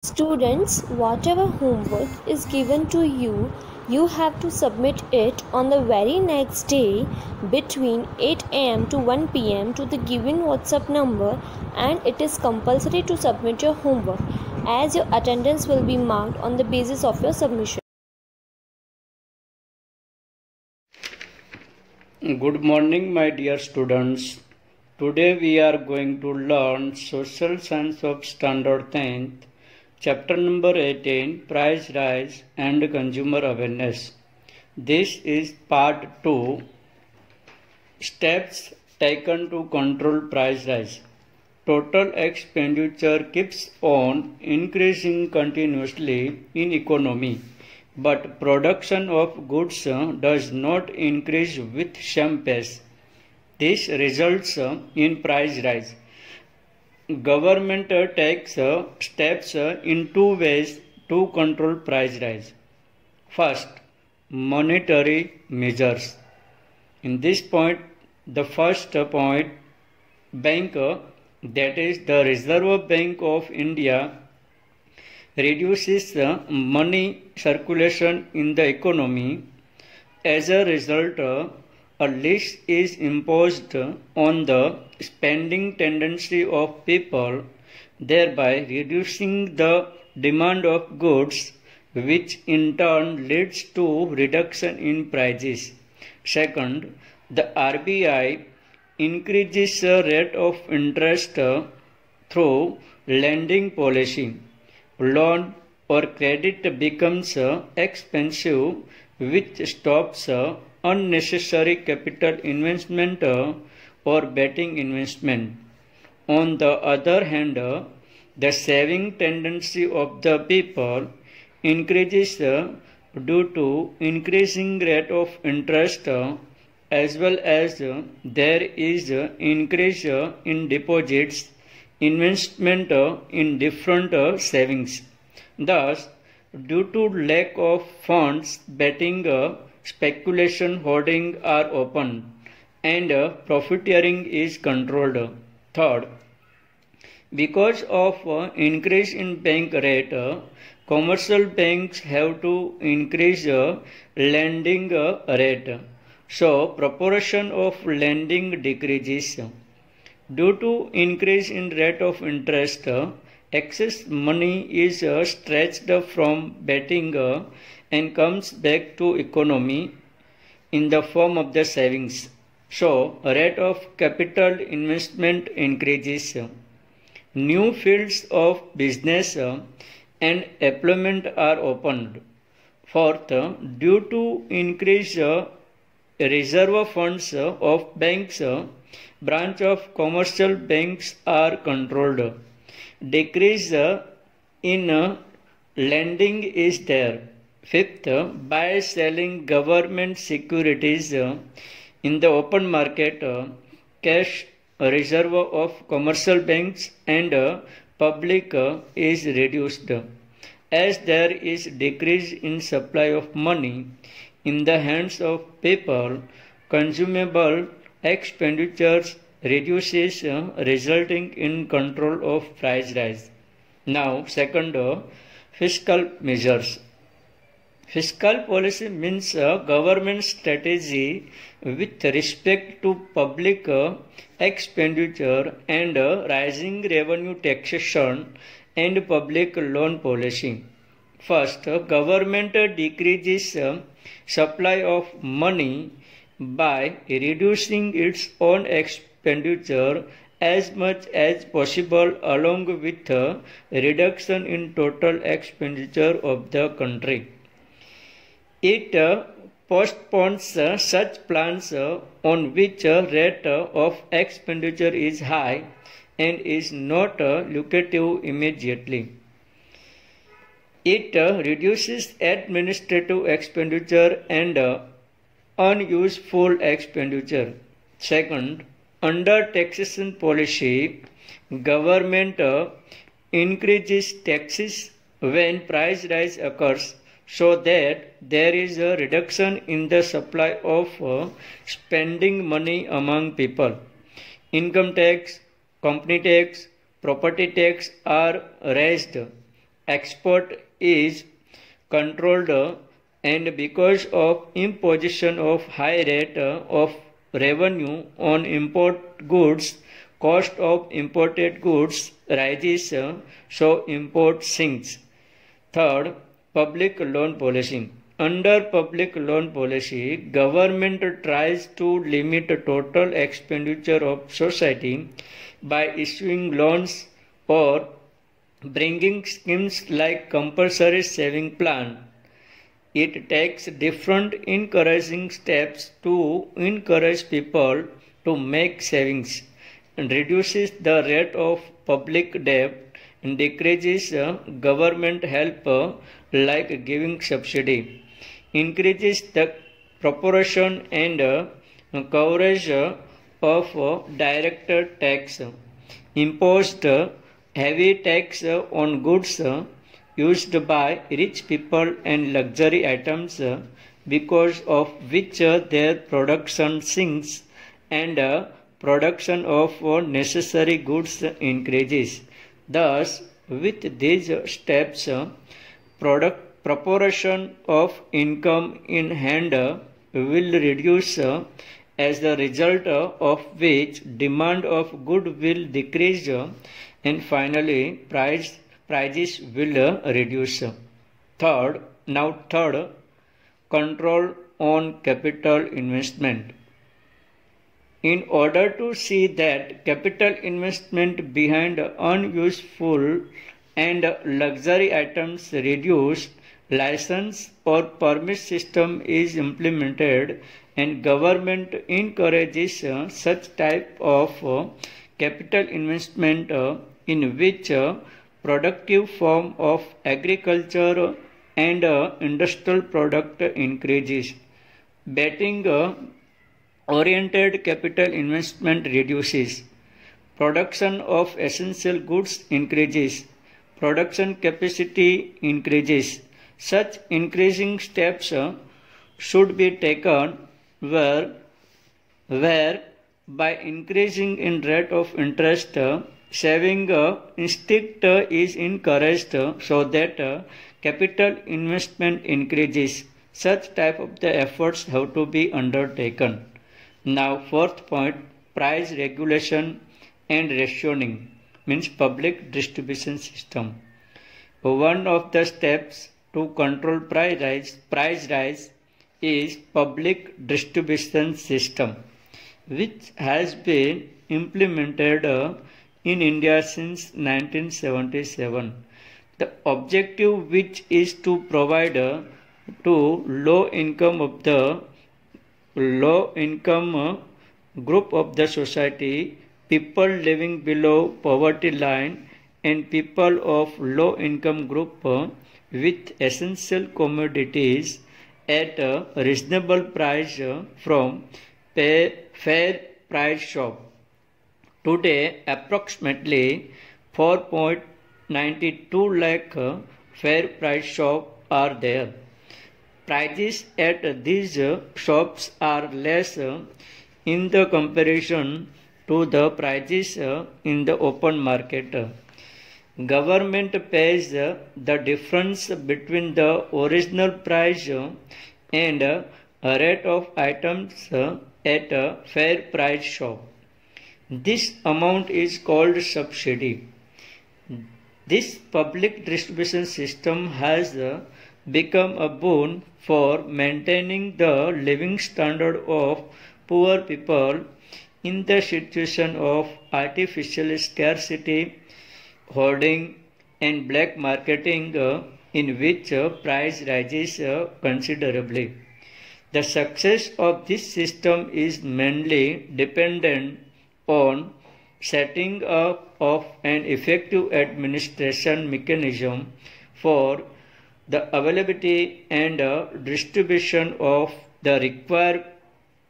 Students, whatever homework is given to you, you have to submit it on the very next day between 8 am to 1 pm to the given WhatsApp number, and it is compulsory to submit your homework as your attendance will be marked on the basis of your submission. Good morning, my dear students. Today we are going to learn Social Science of Standard 10th, Chapter number 18, Price Rise and Consumer Awareness. This is Part 2, Steps taken to control price rise. Total expenditure keeps on increasing continuously in economy, but production of goods does not increase with same pace. This results in price rise. Government takes steps in two ways to control price rise. First, monetary measures. In this point, the first point, bank, that is the Reserve Bank of India, reduces money circulation in the economy. As a result, a leash is imposed on the spending tendency of people, thereby reducing the demand of goods, which in turn leads to reduction in prices. Second, the RBI increases the rate of interest through lending policy. Loan or credit becomes expensive, which stops unnecessary capital investment or betting investment. On the other hand, the saving tendency of the people increases due to increasing rate of interest, as well as there is increase in deposits, investment in different savings. Thus, due to lack of funds, betting, speculation, hoarding are open, and profiteering is controlled. Third, because of increase in bank rate, commercial banks have to increase lending rate. So, proportion of lending decreases. Due to increase in rate of interest, excess money is stretched from betting and comes back to economy in the form of the savings. So, rate of capital investment increases. New fields of business and employment are opened. Fourth, due to increase reserve funds of banks, branch of commercial banks are controlled. Decrease in lending is there. Fifth, by selling government securities in the open market, cash reserve of commercial banks and public is reduced. As there is decrease in supply of money in the hands of people, consumable expenditures reduces, resulting in control of price rise. Now, second, fiscal measures. Fiscal policy means government strategy with respect to public expenditure and rising revenue taxation and public loan policy. First, government decreases supply of money by reducing its own expenditure as much as possible, along with a reduction in total expenditure of the country. It postpones such plans on which rate of expenditure is high and is not lucrative immediately. It reduces administrative expenditure and unuseful expenditure. Second, under taxation policy, government increases taxes when price rise occurs, so that there is a reduction in the supply of spending money among people. Income tax, company tax, property tax are raised export is controlled and because of imposition of high rate of revenue on import goods, cost of imported goods rises, so import sinks. Third, public loan policy. Under public loan policy, government tries to limit total expenditure of society by issuing loans or bringing schemes like compulsory saving plan. It takes different encouraging steps to encourage people to make savings and reduces the rate of public debt and decreases government help like giving subsidy, increases the proportion and coverage of direct tax, imposed heavy tax on goods used by rich people and luxury items because of which their production sinks and production of necessary goods increases. Thus, with these steps, proportion of income in hand will reduce as the result of which demand of good will decrease and finally prices will reduce. Third, control on capital investment. In order to see that capital investment behind unuseful and luxury items reduced, license or permit system is implemented and government encourages such type of capital investment in which productive form of agriculture and industrial product increases. Betting oriented capital investment reduces. Production of essential goods increases. Production capacity increases. Such increasing steps should be taken where by increasing in rate of interest, saving instinct is encouraged so that capital investment increases. Such type of the efforts have to be undertaken. Now, fourth point, price regulation and rationing means public distribution system. One of the steps to control price rise is public distribution system, which has been implemented in India since 1977. The objective which is to provide to low income group of the society, people living below poverty line and people of low income group with essential commodities at a reasonable price from fair price shop. Today, approximately 4.92 lakh fair price shops are there. Prices at these shops are less in the comparison to the prices in the open market. Government pays the difference between the original price and rate of items at a fair price shop. This amount is called subsidy. This public distribution system has become a boon for maintaining the living standard of poor people in the situation of artificial scarcity, hoarding and black marketing in which price rises considerably. The success of this system is mainly dependent on setting up of an effective administration mechanism for the availability and distribution of the required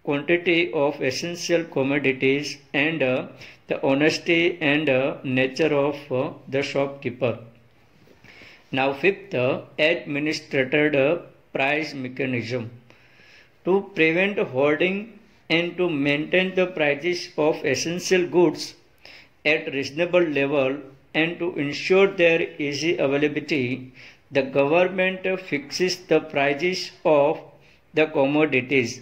quantity of essential commodities and the honesty and nature of the shopkeeper. Now, fifth, administrated price mechanism. To prevent hoarding and to maintain the prices of essential goods at reasonable level, and to ensure their easy availability, the government fixes the prices of the commodities.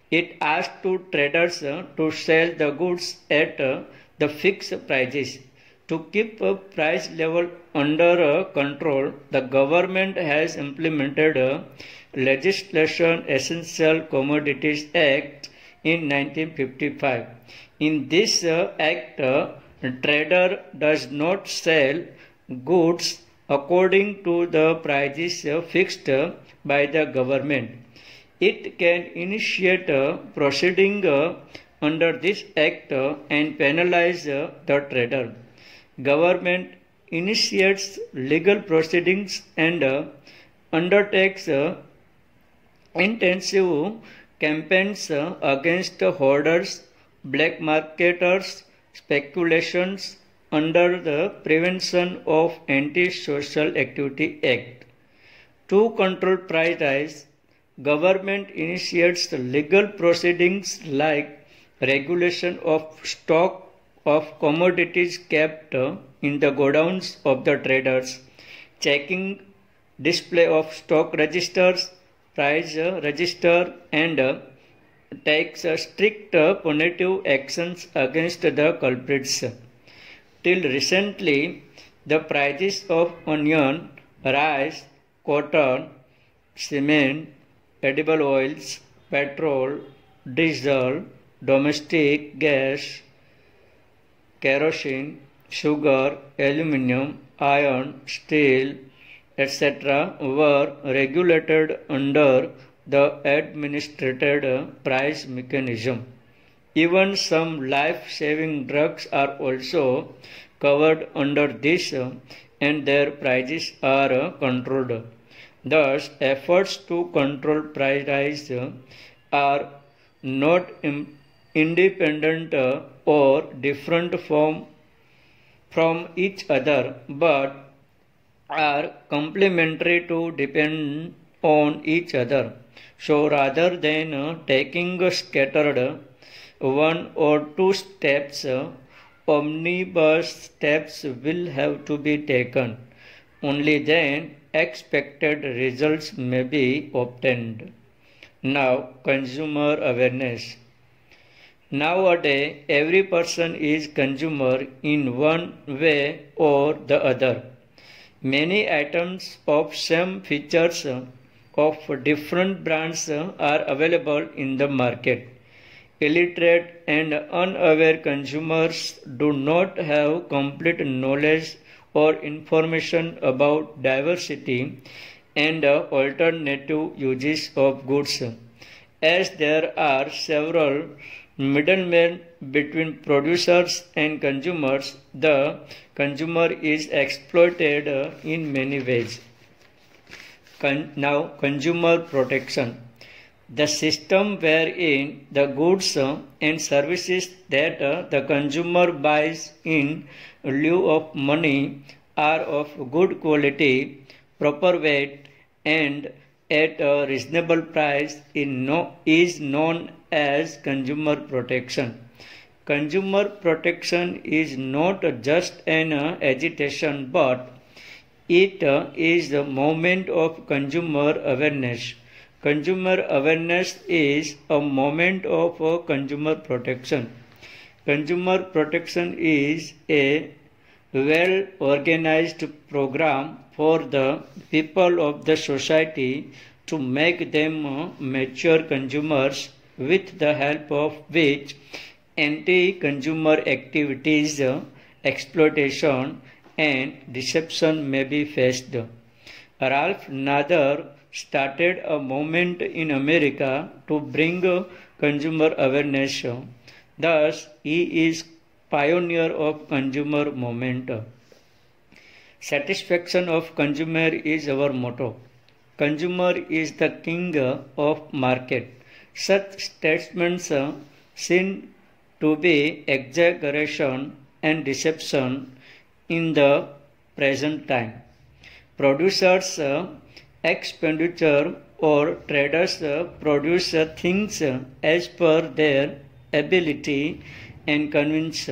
It asks to traders to sell the goods at the fixed prices. To keep a price level under control, the government has implemented legislation Essential Commodities Act in 1955. In this act, trader does not sell goods according to the prices fixed by the government. It can initiate proceeding under this act and penalize the trader. Government initiates legal proceedings and undertakes intensive campaigns against hoarders, black marketers, speculations under the Prevention of Anti-Social Activity Act. To control price rise, government initiates legal proceedings like regulation of stock of commodities kept in the godowns of the traders, checking display of stock registers, price register, and takes strict punitive actions against the culprits. Till recently, the prices of onion, rice, cotton, cement, edible oils, petrol, diesel, domestic gas, kerosene, sugar, aluminium, iron, steel, etc. were regulated under the administered price mechanism. Even some life-saving drugs are also covered under this and their prices are controlled. Thus, efforts to control price rise are not independent or different from each other, but are complementary to depend on each other. So rather than taking scattered one or two steps, omnibus steps will have to be taken. Only then expected results may be obtained. Now, consumer awareness. Nowadays, every person is consumer in one way or the other. Many items of same features of different brands are available in the market. Illiterate and unaware consumers do not have complete knowledge or information about diversity and alternative uses of goods. As there are several middlemen between producers and consumers, the consumer is exploited in many ways. Now, consumer protection. The system wherein the goods and services that the consumer buys in lieu of money are of good quality, proper weight, and at a reasonable price is known as consumer protection. Consumer protection is not just an agitation, but it is the movement of consumer awareness. Consumer awareness is a moment of consumer protection. Consumer protection is a well-organized program for the people of the society to make them mature consumers, with the help of which anti-consumer activities, exploitation, and deception may be faced. Ralph Nader started a movement in America to bring consumer awareness. Thus, he is pioneer of consumer movement. Satisfaction of consumer is our motto. Consumer is the king of market. Such statements seem to be exaggeration and deception in the present time. Producers' expenditure or traders produce things as per their ability and convenience.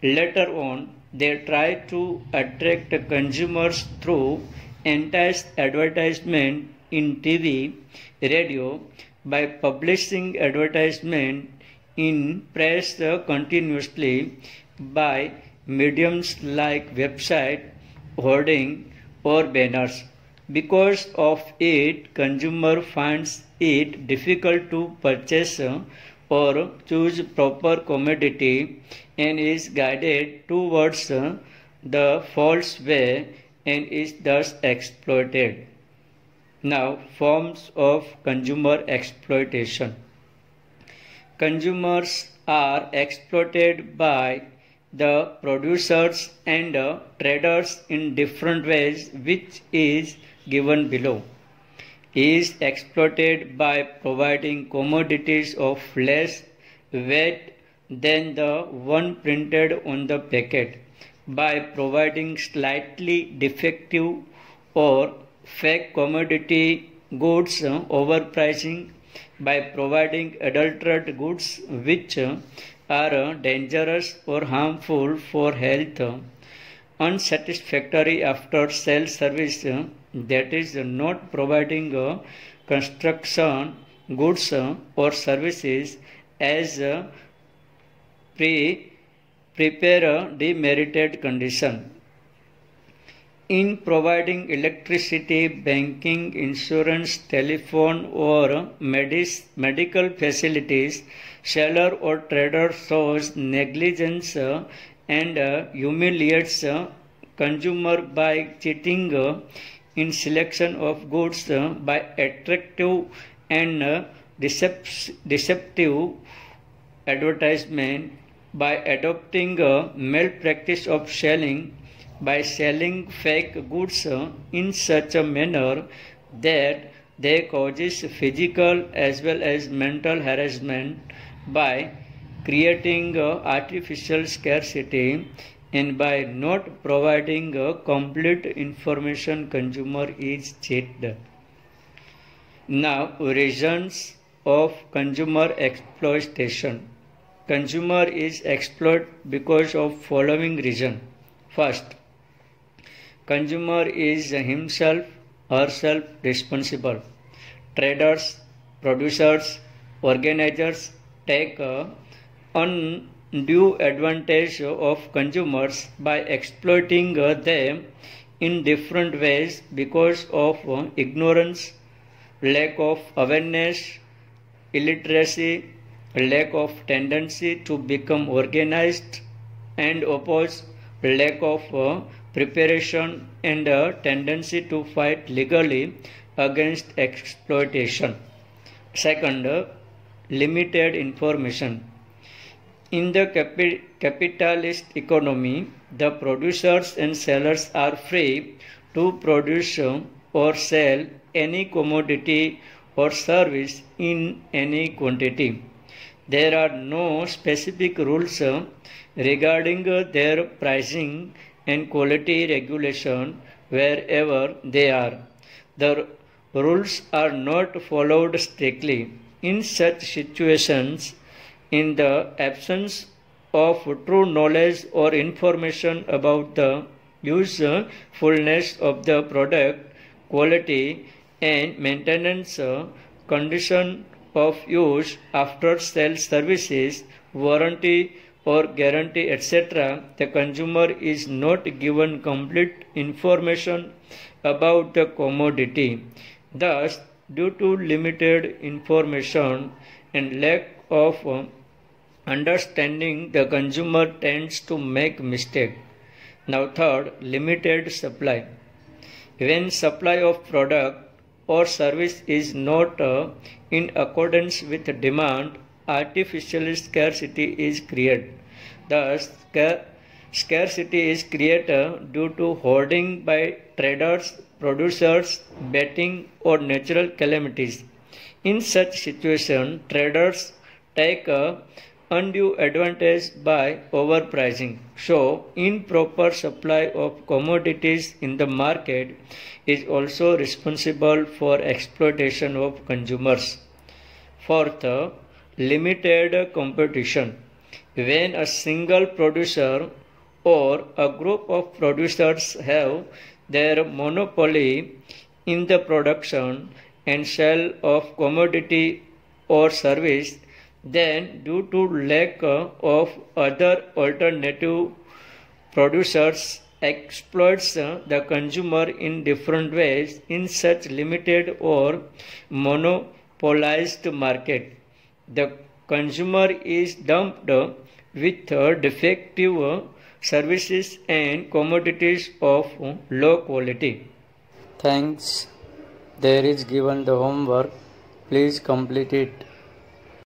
Later on, they try to attract consumers through enticed advertisement in TV, radio, by publishing advertisement in press continuously, by mediums like website, hoarding, or banners. Because of it, consumer finds it difficult to purchase or choose proper commodity and is guided towards the false way and is thus exploited. Now, forms of consumer exploitation. Consumers are exploited by the producers and traders in different ways, which is given below. Is exploited by providing commodities of less weight than the one printed on the packet, by providing slightly defective or fake commodity goods overpricing, by providing adulterated goods which are dangerous or harmful for health, unsatisfactory after sale service, that is not providing construction goods or services as prepare demerited condition. In providing electricity, banking, insurance, telephone or medical facilities, seller or trader shows negligence and humiliates consumer by cheating in selection of goods, by attractive and deceptive advertisement, by adopting a malpractice of selling, by selling fake goods in such a manner that they causes physical as well as mental harassment, by creating artificial scarcity, and by not providing complete information, consumer is cheated. Now, reasons of consumer exploitation. Consumer is exploited because of following reason. First, consumer is himself, herself responsible. Traders, producers, organizers take undue advantage of consumers by exploiting them in different ways because of ignorance, lack of awareness, illiteracy, lack of tendency to become organized and oppose, lack of preparation and a tendency to fight legally against exploitation. Second, limited information. In the capitalist economy, the producers and sellers are free to produce or sell any commodity or service in any quantity. There are no specific rules regarding their pricing and quality regulation wherever they are. The rules are not followed strictly. In such situations, in the absence of true knowledge or information about the usefulness of the product, quality and maintenance condition of use, after sale services, warranty or guarantee, etc., the consumer is not given complete information about the commodity. Thus, due to limited information and lack of understanding, the consumer tends to make mistake. Now third, limited supply. When supply of product or service is not in accordance with demand, artificial scarcity is created. Thus, scarcity is created due to hoarding by traders, producers, betting or natural calamities. In such situation, traders take undue advantage by overpricing. So, improper supply of commodities in the market is also responsible for exploitation of consumers. Fourth, limited competition. When a single producer or a group of producers have their monopoly in the production and sale of commodity or service, then due to lack of other alternative, producers exploits the consumer in different ways in such limited or monopolized market. The consumer is dumped with defective services and commodities of low quality. Thanks. There is given the homework. Please complete it.